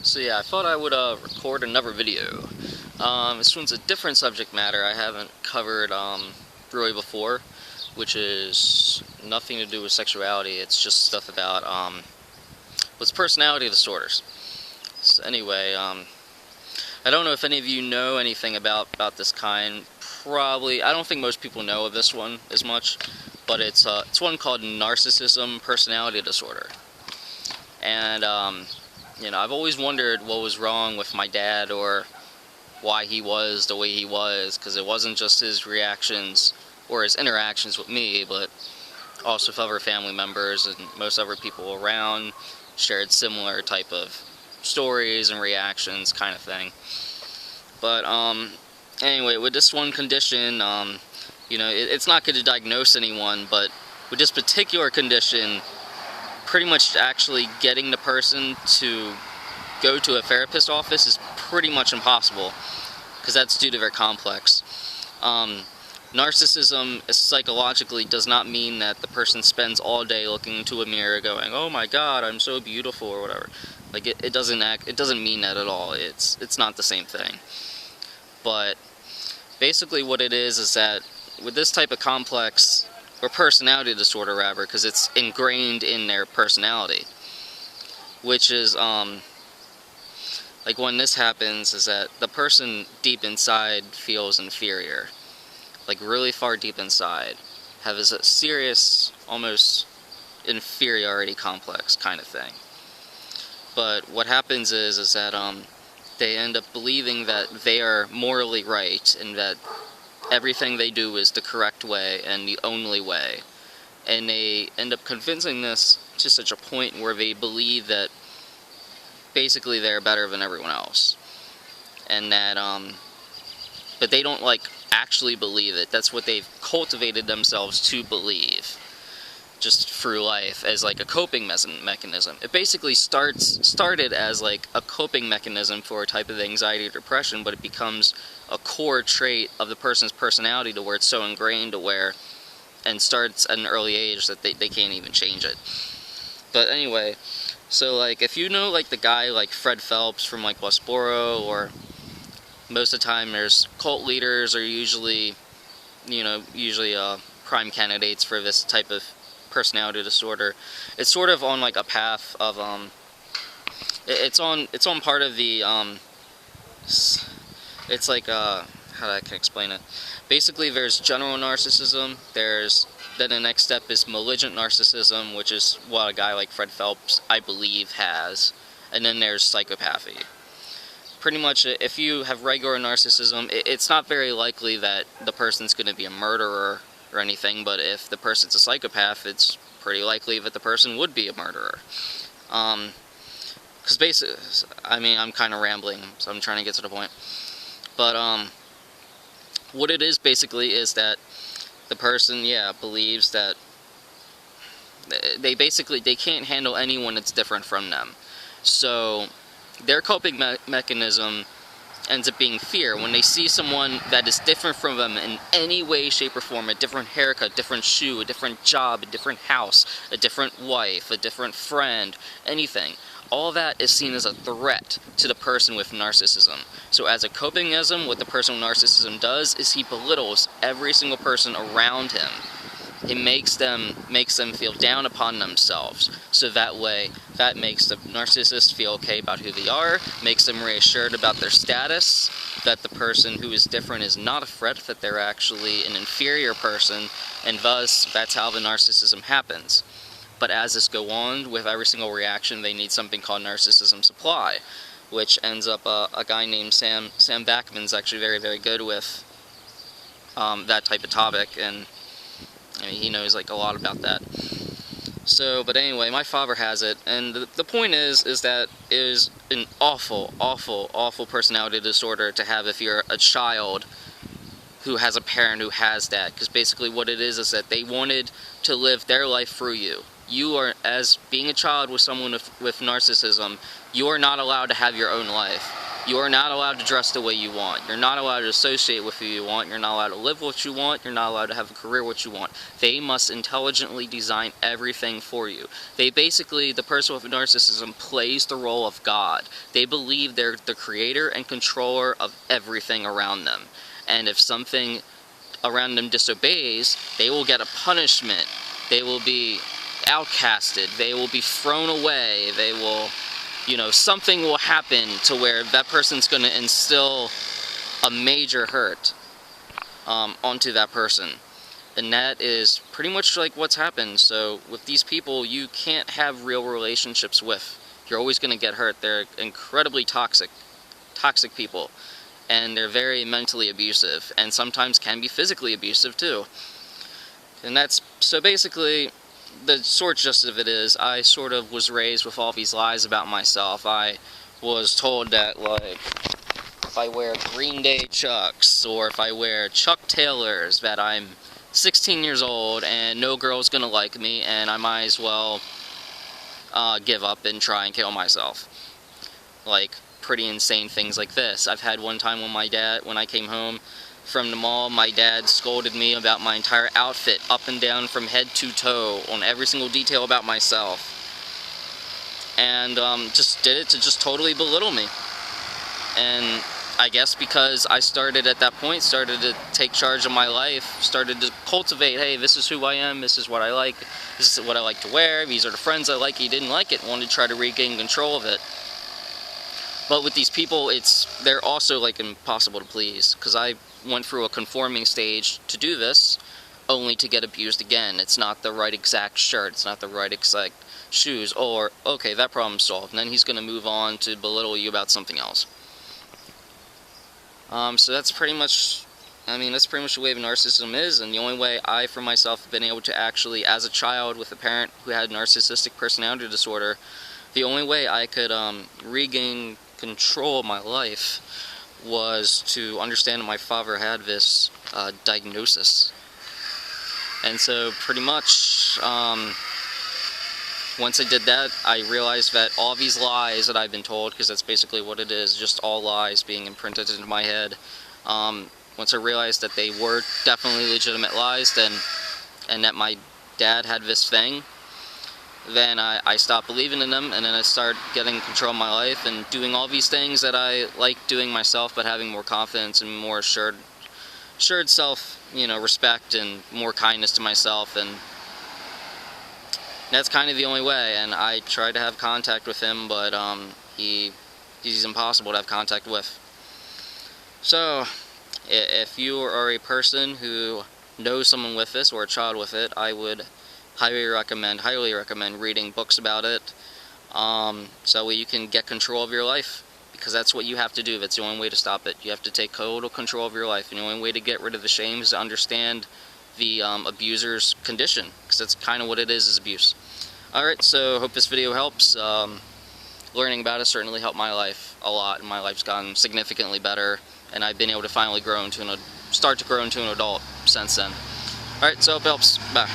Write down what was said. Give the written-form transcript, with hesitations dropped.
So yeah, I thought I would record another video. This one's a different subject matter I haven't covered really before, which is nothing to do with sexuality. It's just stuff about what's personality disorders. So anyway, I don't know if any of you know anything about this kind. Probably, I don't think most people know of this one as much, but it's one called narcissism personality disorder. And you know, I've always wondered what was wrong with my dad, or why he was the way he was, because it wasn't just his reactions or his interactions with me, but also with other family members and most other people around shared similar type of stories and reactions kind of thing. But anyway, with this one condition, you know, it's not good to diagnose anyone, but with this particular condition, pretty much actually getting the person to go to a therapist office is pretty much impossible, because that's due to their complex. Narcissism psychologically does not mean that the person spends all day looking into a mirror going, "Oh my God, I'm so beautiful," or whatever. Like it doesn't mean that at all. It's not the same thing. But basically what it is that with this type of complex, or personality disorder rather, because it's ingrained in their personality, which is like when this happens is that the person deep inside feels inferior, like really far deep inside, has a serious, almost inferiority complex kind of thing. But what happens is that they end up believing that they are morally right, and that everything they do is the correct way and the only way. And they end up convincing this to such a point where they believe that basically they're better than everyone else. And that, but they don't actually believe it. That's what they've cultivated themselves to believe, just through life, as a coping mechanism. It basically started as a coping mechanism for a type of anxiety or depression, but it becomes a core trait of the person's personality to where it's so ingrained to where, and starts at an early age that they can't even change it. But anyway, so if you know the guy Fred Phelps from Westboro, or most of the time there's cult leaders are usually prime candidates for this type of personality disorder. It's sort of on a path of it's on part of the it's how I can explain it. Basically, there's general narcissism. Then the next step is malignant narcissism, which is what a guy like Fred Phelps, I believe, has. And then there's psychopathy. Pretty much, if you have regular narcissism, it's not very likely that the person's going to be a murderer or anything, but if the person's a psychopath, it's pretty likely that the person would be a murderer. Because basically, I mean, I'm kind of rambling, so I'm trying to get to the point. But what it is basically is that the person, believes that they can't handle anyone that's different from them. So their coping mechanism ends up being fear. When they see someone that is different from them in any way, shape, or form, a different haircut, different shoe, a different job, a different house, a different wife, a different friend, anything, all that is seen as a threat to the person with narcissism. So as a coping mechanism, what the person with narcissism does is he belittles every single person around him. It makes them feel down upon themselves. So that way, that makes the narcissist feel okay about who they are, makes them reassured about their status, that the person who is different is not a threat, that they're actually an inferior person, and thus, that's how the narcissism happens. But as this goes on, with every single reaction, they need something called narcissism supply, which ends up a guy named Sam Backman's actually very, very good with that type of topic, and I mean, he knows a lot about that. So, but anyway, my father has it, and the point is that it is an awful, awful, awful personality disorder to have if you're a child who has a parent who has that, because basically what it is that they wanted to live their life through you. You are, as being a child with someone with narcissism, you are not allowed to have your own life. You are not allowed to dress the way you want. You're not allowed to associate with who you want. You're not allowed to live what you want. You're not allowed to have a career what you want. They must intelligently design everything for you. They basically, the person with narcissism plays the role of God. They believe they're the creator and controller of everything around them. And if something around them disobeys, they will get a punishment. They will be outcasted. They will be thrown away. They will, something will happen to where that person's going to instill a major hurt onto that person. And that is pretty much like what's happened. So with these people, you can't have real relationships with. You're always going to get hurt. They're incredibly toxic people. And they're very mentally abusive, and sometimes can be physically abusive too. And that's, so basically, the short gist of it is, I sort of was raised with all these lies about myself. I was told that, like, if I wear Green Day Chucks, or if I wear Chuck Taylors, that I'm 16 years old, and no girl's gonna like me, and I might as well give up and try and kill myself. Like, pretty insane things like this. I've had one time when I came home from the mall, my dad scolded me about my entire outfit, up and down from head to toe, on every single detail about myself. And just did it to just totally belittle me. And I guess because I started at that point, started to take charge of my life, started to cultivate, hey, this is who I am, this is what I like, this is what I like to wear, these are the friends I like, he didn't like it, wanted to try to regain control of it. But with these people, they're also like impossible to please, because I went through a conforming stage to do this, only to get abused again. It's not the right exact shirt, it's not the right exact shoes, or, okay, that problem's solved, and then he's going to move on to belittle you about something else. So that's pretty much, that's pretty much the way narcissism is, and the only way I, for myself, have been able to actually, as a child with a parent who had narcissistic personality disorder, the only way I could regain control of my life was to understand that my father had this diagnosis. And so pretty much once I did that, I realized that all these lies that I've been told, because that's basically what it is, just all lies being imprinted into my head, once I realized that they were definitely legitimate lies, and that my dad had this thing, then I stopped believing in them, and then I started getting control of my life and doing all these things that I like doing myself, but having more confidence and more assured self, respect and more kindness to myself, and that's kind of the only way. And I tried to have contact with him, but he's impossible to have contact with. So, if you are a person who knows someone with this, or a child with it, I would highly recommend reading books about it, so you can get control of your life, because that's what you have to do. That's the only way to stop it. You have to take total control of your life, and the only way to get rid of the shame is to understand the abuser's condition, because that's kind of what it is abuse. Alright, so hope this video helps. Learning about it certainly helped my life a lot, and my life's gotten significantly better, and I've been able to finally start to grow into an adult since then. Alright, so hope it helps. Bye.